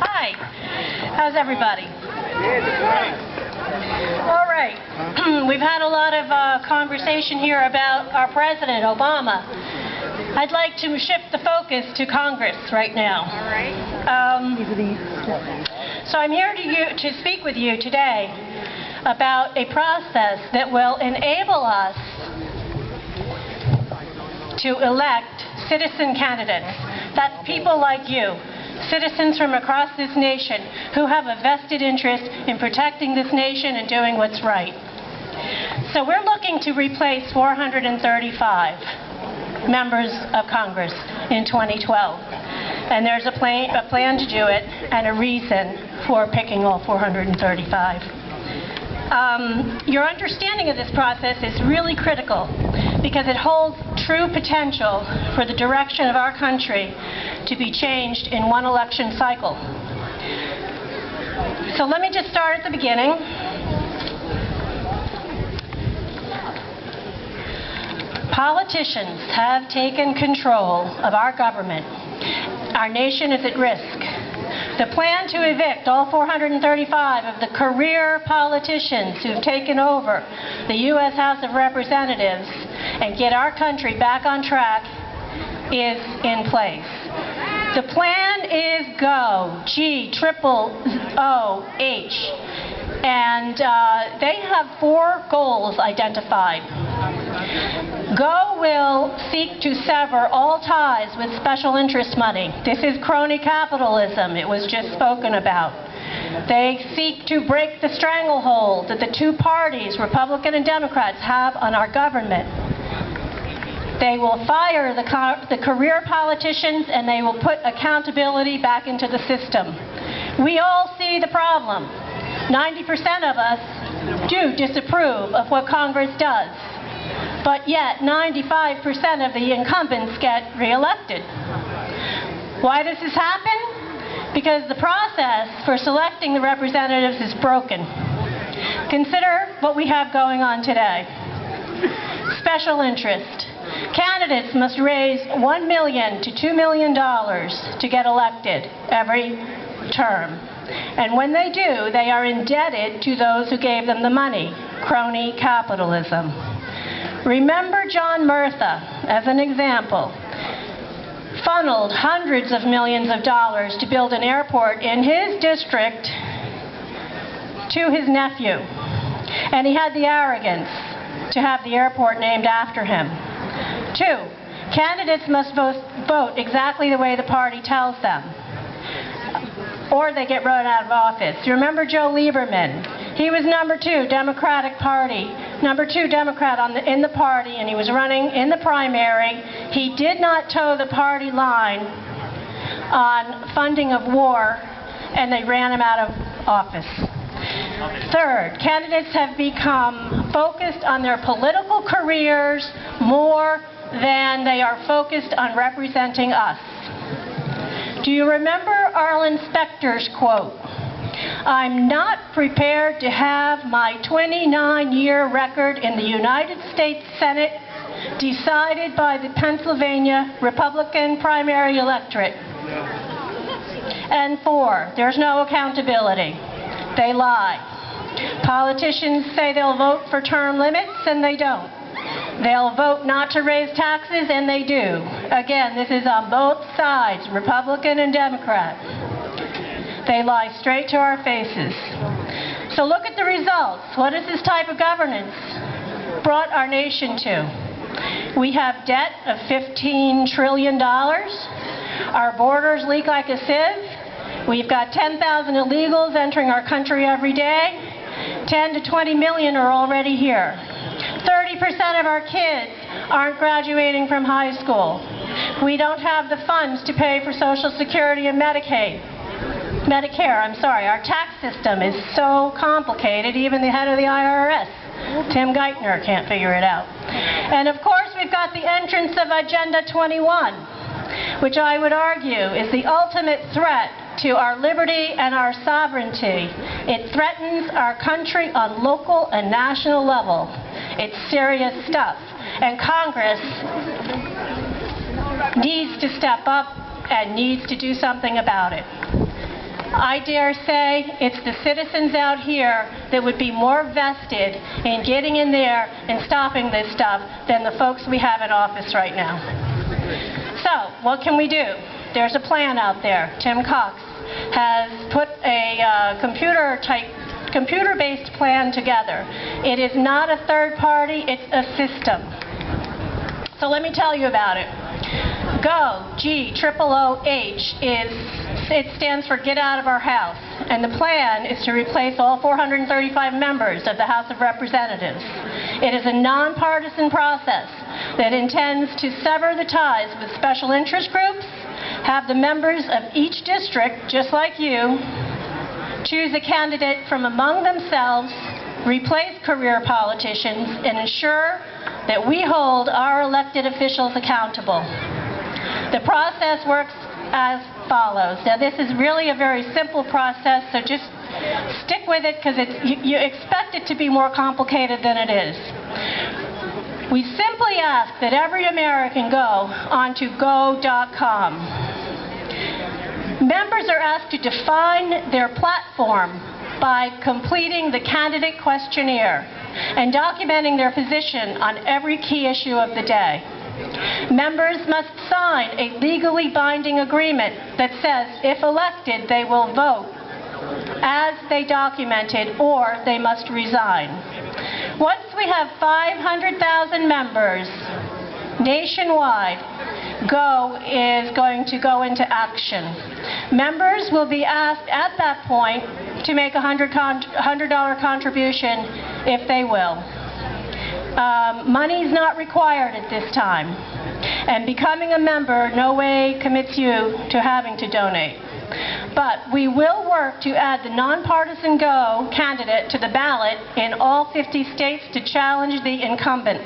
Hi. How's everybody? All right. We've had a lot of conversation here about our president, Obama. I'd like to shift the focus to Congress right now. All right. So I'm here to speak with you today about a process that will enable us to elect citizen candidates. That's people like you, citizens from across this nation who have a vested interest in protecting this nation and doing what's right. So we're looking to replace 435 members of Congress in 2012. And there's a plan to do it and a reason for picking all 435. Your understanding of this process is really critical because it holds true potential for the direction of our country to be changed in one election cycle. So let me just start at the beginning. Politicians have taken control of our government. Our nation is at risk. The plan to evict all 435 of the career politicians who've taken over the U.S. House of Representatives and get our country back on track is in place. The plan is GOOH, G-O-O-H, and they have 4 goals identified. GOOH will seek to sever all ties with special interest money. This is crony capitalism. It was just spoken about. They seek to break the stranglehold that the 2 parties, Republican and Democrats, have on our government. They will fire the career politicians and they will put accountability back into the system. We all see the problem. 90% of us do disapprove of what Congress does. But yet 95% of the incumbents get reelected. Why does this happen? Because the process for selecting the representatives is broken. Consider what we have going on today. Special interest. Candidates must raise $1 million to $2 million to get elected every term. And when they do, they are indebted to those who gave them the money. Crony capitalism. Remember John Murtha, as an example, funneled hundreds of millions of dollars to build an airport in his district to his nephew. And he had the arrogance to have the airport named after him. 2, candidates must vote exactly the way the party tells them, or they get run out of office. You remember Joe Lieberman? He was number 2, Democratic Party, number 2 Democrat in the party, and he was running in the primary. He did not toe the party line on funding of war, and they ran him out of office. 3rd, candidates have become focused on their political careers more than they are focused on representing us. Do you remember Arlen Specter's quote? "I'm not prepared to have my 29-year record in the United States Senate decided by the Pennsylvania Republican primary electorate." And 4, there's no accountability. They lie. Politicians say they'll vote for term limits, and they don't. They'll vote not to raise taxes, and they do. Again, this is on both sides, Republican and Democrat. They lie straight to our faces. So look at the results. What has this type of governance brought our nation to? We have debt of $15 trillion. Our borders leak like a sieve. We've got 10,000 illegals entering our country every day. 10 to 20 million are already here. 30% of our kids aren't graduating from high school. We don't have the funds to pay for Social Security and Medicare. Our tax system is so complicated, even the head of the IRS, Tim Geithner, can't figure it out. And of course, we've got the entrance of Agenda 21, which I would argue is the ultimate threat to our liberty and our sovereignty. It threatens our country on local and national level. It's serious stuff. And Congress needs to step up and needs to do something about it. I dare say it's the citizens out here that would be more vested in getting in there and stopping this stuff than the folks we have in office right now. So, what can we do? There's a plan out there. Tim Cox has put a computer-based plan together. It is not a third party, it's a system. So let me tell you about it. GOOH, G-O-O-H, it stands for Get Out of Our House. And the plan is to replace all 435 members of the House of Representatives. It is a nonpartisan process that intends to sever the ties with special interest groups, have the members of each district, just like you, choose a candidate from among themselves, replace career politicians, and ensure that we hold our elected officials accountable. The process works as follows. Now, this is really a very simple process, so just stick with it because you expect it to be more complicated than it is. We simply ask that every American go onto GOOH.com. Members are asked to define their platform by completing the candidate questionnaire and documenting their position on every key issue of the day. Members must sign a legally binding agreement that says if elected they will vote as they documented or they must resign. Once we have 500,000 members nationwide, GOOH is going to go into action. Members will be asked at that point to make a $100 contribution if they will. Money is not required at this time, and becoming a member no way commits you to having to donate. But we will work to add the nonpartisan GOOH candidate to the ballot in all 50 states to challenge the incumbent.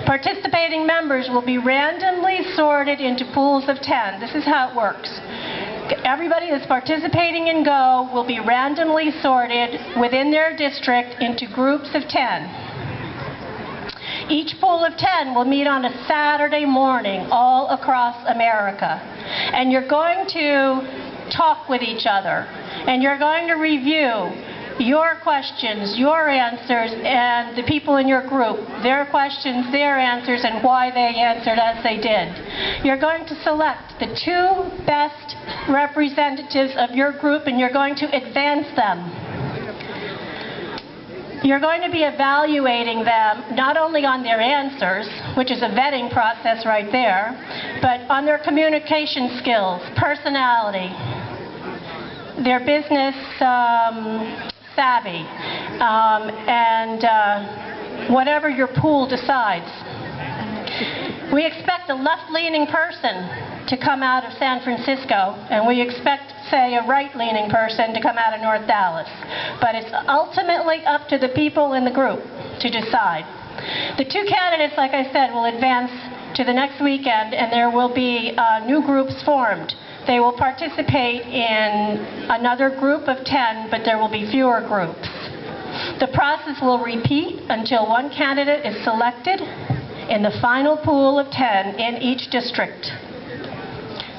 Participating members will be randomly sorted into pools of 10. This is how it works. Everybody that's participating in GOOH will be randomly sorted within their district into groups of 10. Each pool of 10 will meet on a Saturday morning all across America. And you're going to talk with each other. And you're going to review your questions, your answers, and the people in your group, their questions, their answers, and why they answered as they did. You're going to select the 2 best representatives of your group, and you're going to advance them. You're going to be evaluating them not only on their answers, which is a vetting process right there, but on their communication skills, personality, their business savvy, and whatever your pool decides. We expect a left-leaning person to come out of San Francisco, and we expect, say, a right-leaning person to come out of North Dallas. But it's ultimately up to the people in the group to decide. The 2 candidates, like I said, will advance to the next weekend, and there will be new groups formed. They will participate in another group of 10, but there will be fewer groups. The process will repeat until one candidate is selected in the final pool of 10 in each district.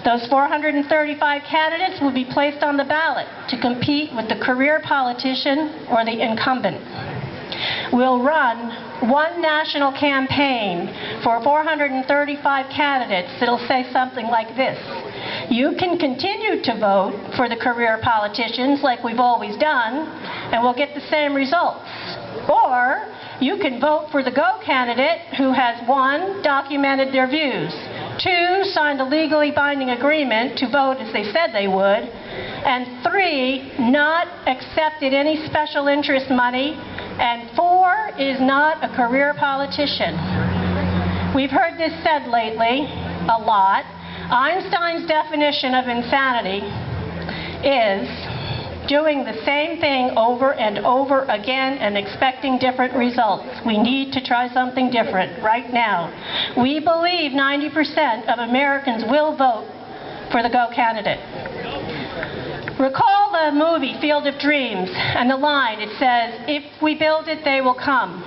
Those 435 candidates will be placed on the ballot to compete with the career politician or the incumbent. We'll run one national campaign for 435 candidates that'll say something like this. You can continue to vote for the career politicians like we've always done, and we'll get the same results. Or you can vote for the GOOH candidate who has 1, documented their views, 2, signed a legally binding agreement to vote as they said they would, and 3, not accepted any special interest money, and 4, is not a career politician. We've heard this said lately a lot. Einstein's definition of insanity is doing the same thing over and over again and expecting different results. We need to try something different right now. We believe 90% of Americans will vote for the GOOH candidate. Recall the movie Field of Dreams and the line, it says, if we build it, they will come.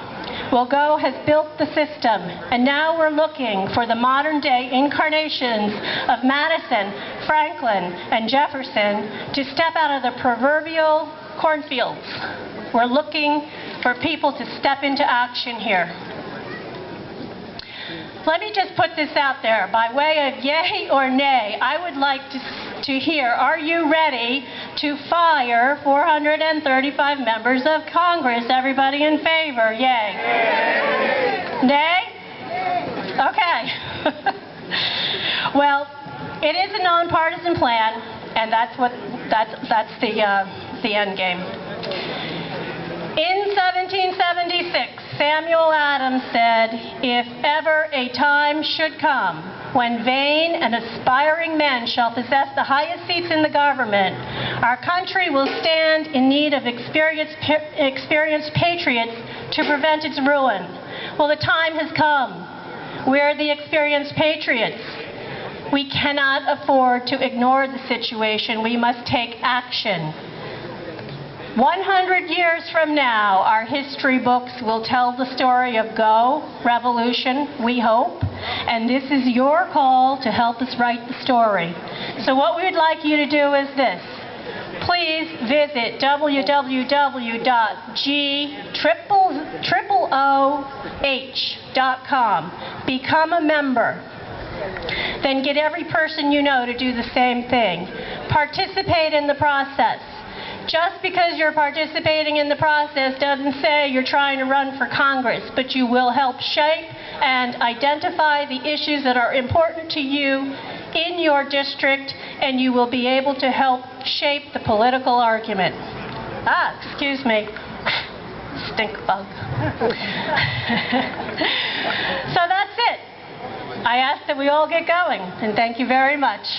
Well, GOOH has built the system, and now we're looking for the modern-day incarnations of Madison, Franklin, and Jefferson to step out of the proverbial cornfields. We're looking for people to step into action here. Let me just put this out there. By way of yay or nay, I would like to hear, are you ready to fire 435 members of Congress? Everybody in favor? Yay. Nay? Okay. Well, it is a nonpartisan plan, and that's the end game. In 1776, Samuel Adams said, "If ever a time should come when vain and aspiring men shall possess the highest seats in the government, our country will stand in need of experienced patriots to prevent its ruin." Well, the time has come. We're the experienced patriots. We cannot afford to ignore the situation. We must take action. 100 years from now, our history books will tell the story of GOOH, revolution, we hope, and this is your call to help us write the story. So what we would like you to do is this. Please visit www.GOOH.com. Become a member. Then get every person you know to do the same thing. Participate in the process. Just because you're participating in the process doesn't say you're trying to run for Congress, but you will help shape and identify the issues that are important to you in your district, and you will be able to help shape the political argument. Excuse me. Stink bug. So that's it. I ask that we all get going, and thank you very much.